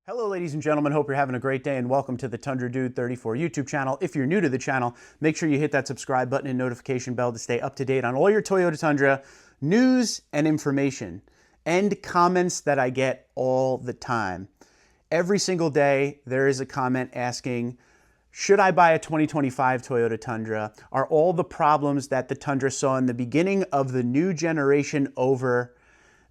Hello ladies and gentlemen, hope you're having a great day and welcome to the Tundra Dude 34 YouTube channel. If you're new to the channel, make sure you hit that subscribe button and notification bell to stay up to date on all your Toyota Tundra news and information and comments that I get all the time. Every single day there is a comment asking, should I buy a 2025 Toyota Tundra? Are all the problems that the Tundra saw in the beginning of the new generation over?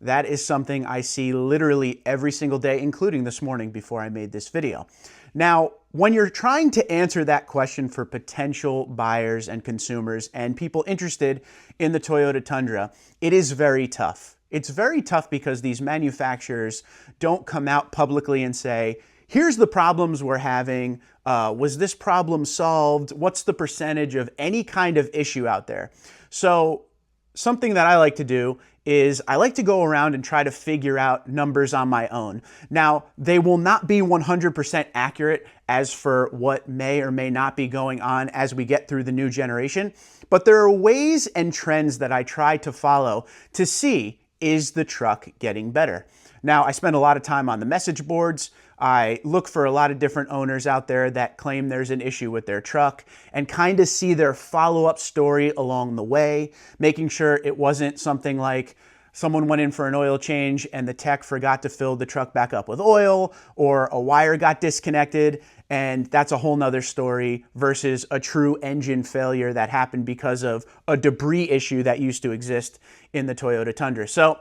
That is something I see literally every single day, including this morning before I made this video. Now, when you're trying to answer that question for potential buyers and consumers and people interested in the Toyota Tundra, it is very tough. It's very tough because these manufacturers don't come out publicly and say, here's the problems we're having. Was this problem solved? What's the percentage of any kind of issue out there? So something that I like to do is I like to go around and try to figure out numbers on my own. Now, they will not be 100% accurate as for what may or may not be going on as we get through the new generation, but there are ways and trends that I try to follow to see, is the truck getting better? Now, I spend a lot of time on the message boards. I look for a lot of different owners out there that claim there's an issue with their truck and kind of see their follow-up story along the way, making sure it wasn't something like someone went in for an oil change and the tech forgot to fill the truck back up with oil, or a wire got disconnected, and that's a whole nother story versus a true engine failure that happened because of a debris issue that used to exist in the Toyota Tundra. So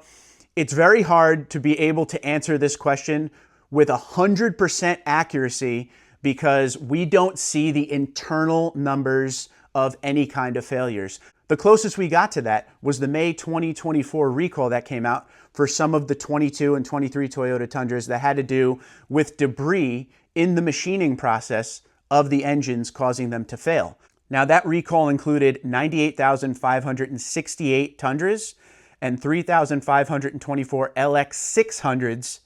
it's very hard to be able to answer this question with 100% accuracy because we don't see the internal numbers of any kind of failures. The closest we got to that was the May 2024 recall that came out for some of the 22 and 23 Toyota Tundras that had to do with debris in the machining process of the engines causing them to fail. Now that recall included 98,568 Tundras and 3,524 LX600s,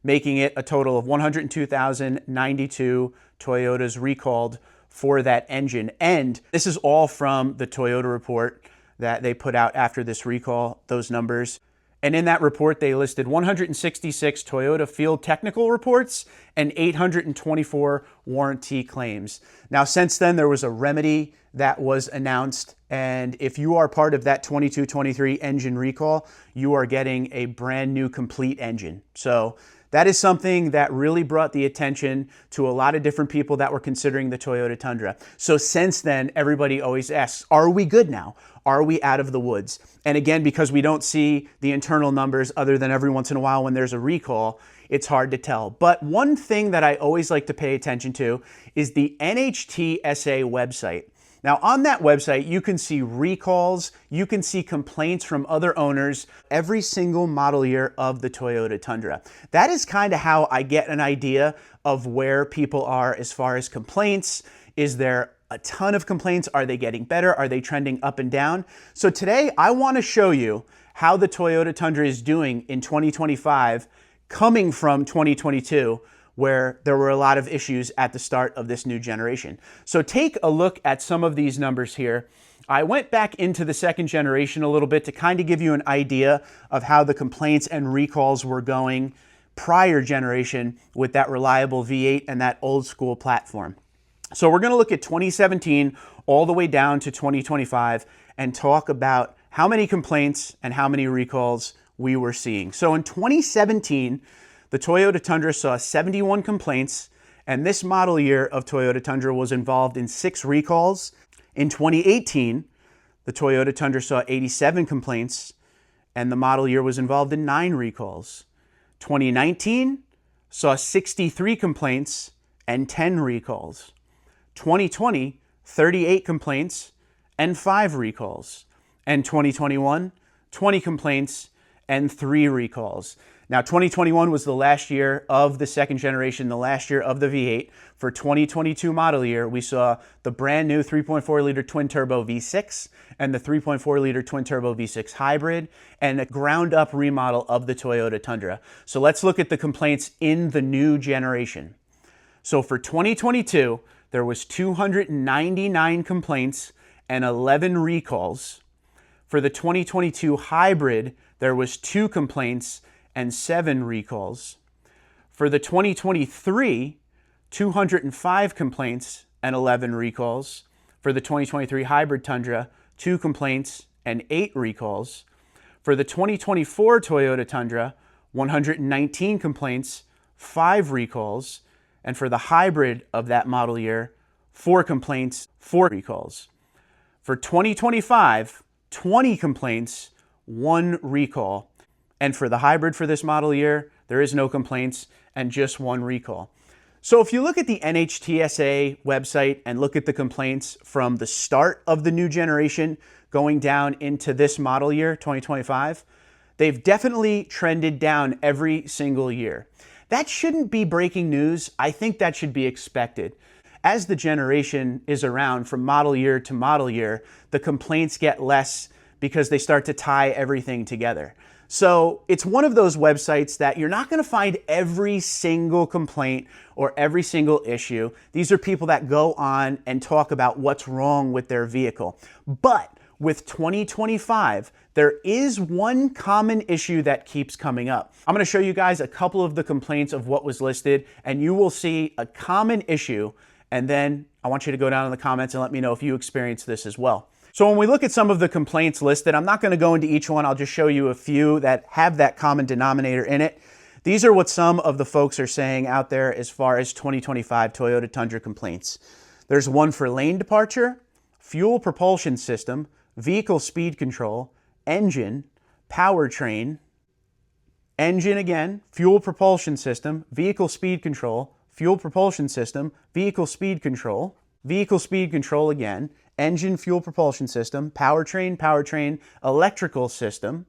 making it a total of 102,092 Toyotas recalled for that engine. And this is all from the Toyota report that they put out after this recall, those numbers. And in that report, they listed 166 Toyota field technical reports and 824 warranty claims. Now, since then, there was a remedy that was announced. And if you are part of that 22-23 engine recall, you are getting a brand new complete engine. So that is something that really brought the attention to a lot of different people that were considering the Toyota Tundra. So since then, everybody always asks, are we good now? Are we out of the woods? And again, because we don't see the internal numbers other than every once in a while when there's a recall, it's hard to tell. But one thing that I always like to pay attention to is the NHTSA website. Now on that website, you can see recalls, you can see complaints from other owners, every single model year of the Toyota Tundra. That is kind of how I get an idea of where people are as far as complaints. Is there a ton of complaints? Are they getting better? Are they trending up and down? So today I want to show you how the Toyota Tundra is doing in 2025, coming from 2022, where there were a lot of issues at the start of this new generation. So take a look at some of these numbers here. I went back into the second generation a little bit to kind of give you an idea of how the complaints and recalls were going prior generation with that reliable V8 and that old school platform. So we're going to look at 2017 all the way down to 2025 and talk about how many complaints and how many recalls we were seeing. So in 2017, the Toyota Tundra saw 71 complaints, and this model year of Toyota Tundra was involved in 6 recalls. In 2018, the Toyota Tundra saw 87 complaints, and the model year was involved in 9 recalls. 2019 saw 63 complaints and 10 recalls. 2020, 38 complaints and 5 recalls. And 2021, 20 complaints and 3 recalls. Now, 2021 was the last year of the second generation, the last year of the V8. For 2022 model year, we saw the brand new 3.4-liter twin-turbo V6 and the 3.4-liter twin-turbo V6 hybrid and a ground-up remodel of the Toyota Tundra. So let's look at the complaints in the new generation. So for 2022, there was 299 complaints and 11 recalls. For the 2022 hybrid, there was 2 complaints and 7 recalls. For the 2023, 205 complaints and 11 recalls. For the 2023 hybrid Tundra, 2 complaints and 8 recalls. For the 2024 Toyota Tundra, 119 complaints, 5 recalls. And for the hybrid of that model year, 4 complaints, 4 recalls. For 2025, 20 complaints, 1 recall. And for the hybrid for this model year, there is no complaints and just 1 recall. So if you look at the NHTSA website and look at the complaints from the start of the new generation going down into this model year, 2025, they've definitely trended down every single year. That shouldn't be breaking news. I think that should be expected. As the generation is around from model year to model year, the complaints get less because they start to tie everything together. So it's one of those websites that you're not going to find every single complaint or every single issue. These are people that go on and talk about what's wrong with their vehicle. But with 2025, there is one common issue that keeps coming up. I'm going to show you guys a couple of the complaints of what was listed, and you will see a common issue. And then I want you to go down in the comments and let me know if you experience this as well. So when we look at some of the complaints listed, I'm not going to go into each one. I'll just show you a few that have that common denominator in it. These are what some of the folks are saying out there as far as 2025 Toyota Tundra complaints. There's one for lane departure, fuel propulsion system, vehicle speed control, engine, powertrain, engine again, fuel propulsion system, vehicle speed control, fuel propulsion system, vehicle speed control again, engine, fuel propulsion system, powertrain, electrical system,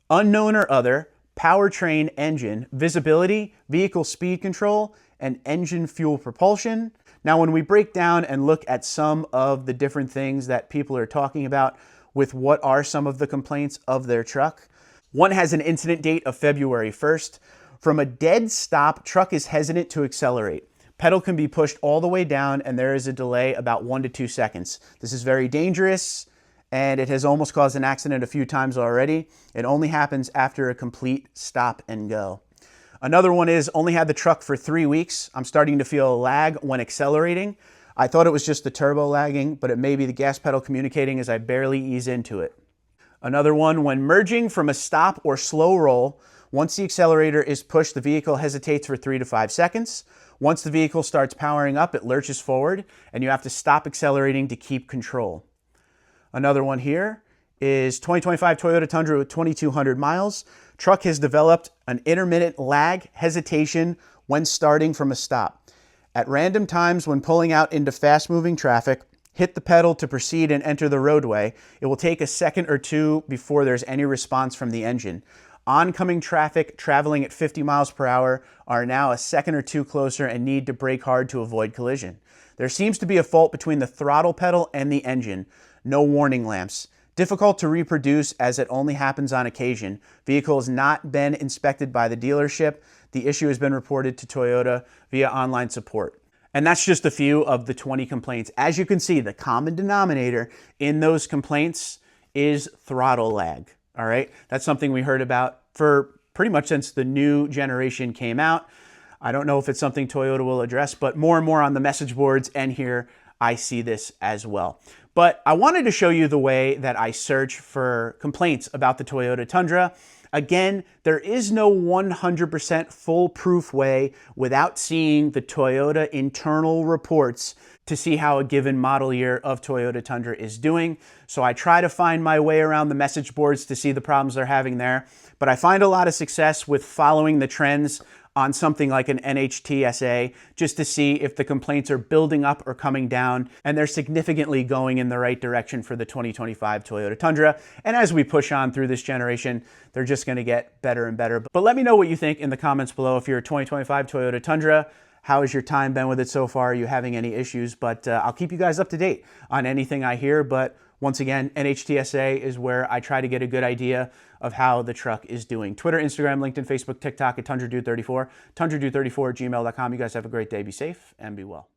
unknown or other, powertrain, engine, visibility, vehicle speed control, and engine fuel propulsion. Now, when we break down and look at some of the different things that people are talking about with what are some of the complaints of their truck, one has an incident date of February 1st. From a dead stop, truck is hesitant to accelerate. Pedal can be pushed all the way down and there is a delay about 1 to 2 seconds. This is very dangerous and it has almost caused an accident a few times already. It only happens after a complete stop and go. Another one is only had the truck for 3 weeks. I'm starting to feel a lag when accelerating. I thought it was just the turbo lagging, but it may be the gas pedal communicating as I barely ease into it. Another one, when merging from a stop or slow roll, once the accelerator is pushed, the vehicle hesitates for 3 to 5 seconds. Once the vehicle starts powering up, it lurches forward and you have to stop accelerating to keep control. Another one here is 2025 Toyota Tundra with 2,200 miles. Truck has developed an intermittent lag hesitation when starting from a stop. At random times when pulling out into fast-moving traffic, hit the pedal to proceed and enter the roadway. It will take a second or two before there's any response from the engine. Oncoming traffic traveling at 50 miles per hour are now a second or two closer and need to brake hard to avoid collision. There seems to be a fault between the throttle pedal and the engine. No warning lamps. Difficult to reproduce as it only happens on occasion. Vehicle has not been inspected by the dealership. The issue has been reported to Toyota via online support. And that's just a few of the 20 complaints. As you can see, the common denominator in those complaints is throttle lag. All right, that's something we heard about for pretty much since the new generation came out. I don't know if it's something Toyota will address, but more and more on the message boards and here I see this as well. But I wanted to show you the way that I search for complaints about the Toyota Tundra. Again, there is no 100% foolproof way without seeing the Toyota internal reports to see how a given model year of Toyota Tundra is doing. So I try to find my way around the message boards to see the problems they're having there. But I find a lot of success with following the trends on something like an NHTSA just to see if the complaints are building up or coming down, and they're significantly going in the right direction for the 2025 Toyota Tundra. And as we push on through this generation, they're just going to get better and better. But let me know what you think in the comments below. If you're a 2025 Toyota Tundra, how has your time been with it so far? Are you having any issues? But I'll keep you guys up to date on anything I hear. But once again, NHTSA is where I try to get a good idea of how the truck is doing. Twitter, Instagram, LinkedIn, Facebook, TikTok at TundraDude34, TundraDude34 at gmail.com. You guys have a great day. Be safe and be well.